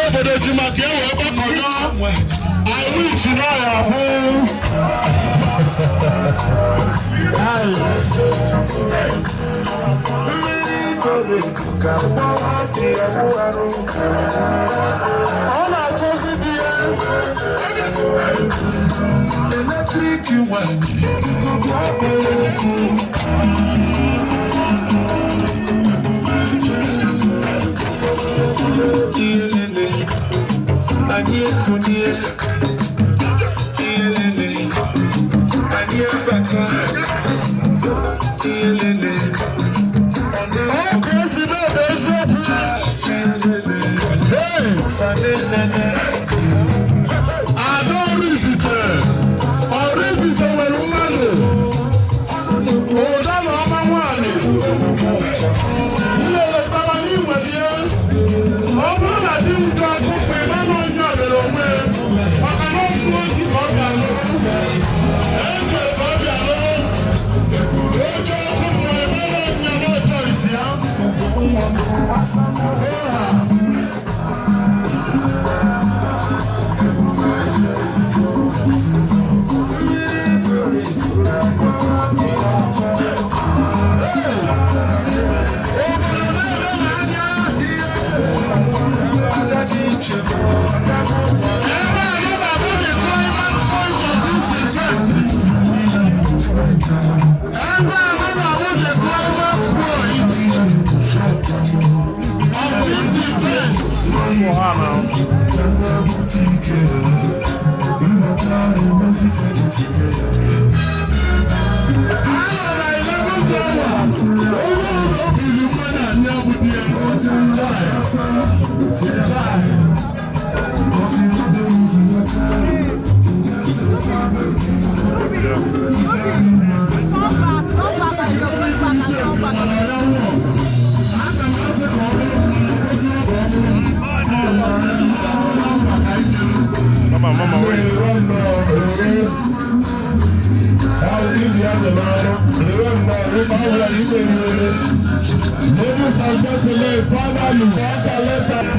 obodo ji maka ewe gbakọrọ I wish you know ya hụ ọ na-achọzi di ya eletrik nwanyị ikuku akpọrọ okwu Iyelele, anyị ekunie. Iyelele, anyị abata. Iyelele, ọkụ esi n'ebe eziokwu. Iyelele, fanelele. Ada Oraifite, Oraifite nwere mmadụ. Ụda na ọma nwanyị. Iyelele tara n'igwe bịa. Ọ bụrụ na di m ga-akụpụ ịma na onye ọbịara onwe maka na ọkụ osi ka ọ ga-alụ eze ka ọ bịalụ oche ọkụ mma emere ọnya n'ọjọọ isi ya Mama, wait. Ladies and gentlemen, finally,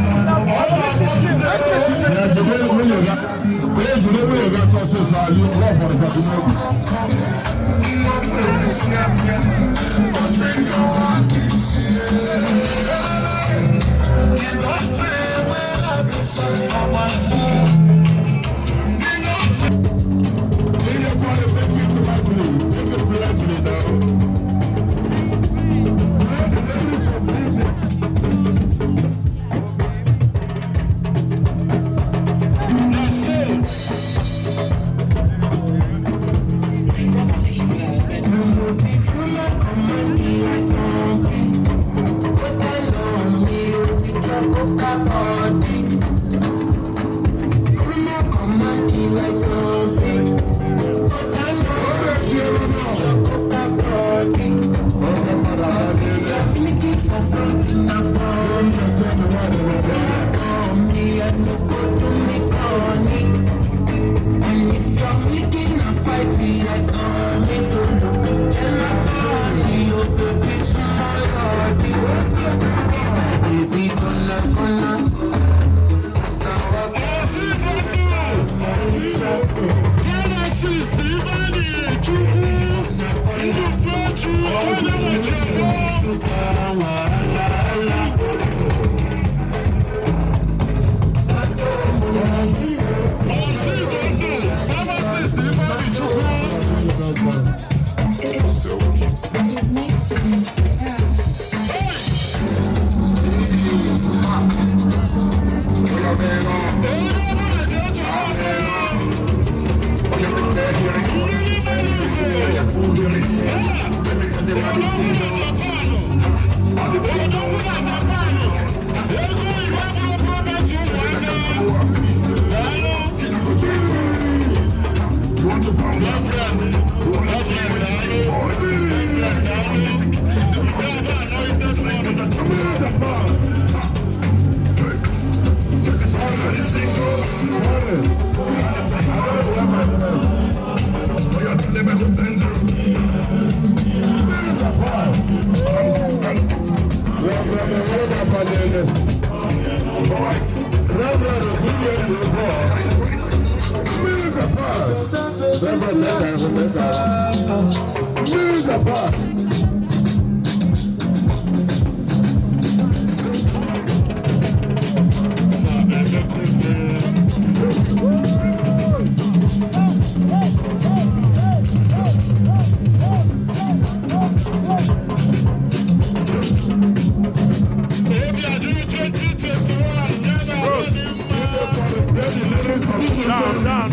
Down.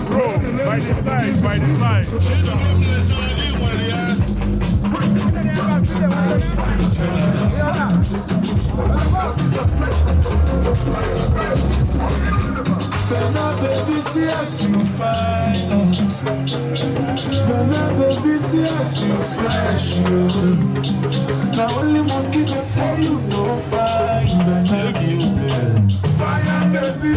Bro, by the side. Baby, see as you fine. Baby, see as you fresh. Now only monkey can say you no fine. Baby, fire, baby,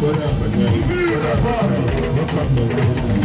Ìbí ìrẹ̀bọ̀.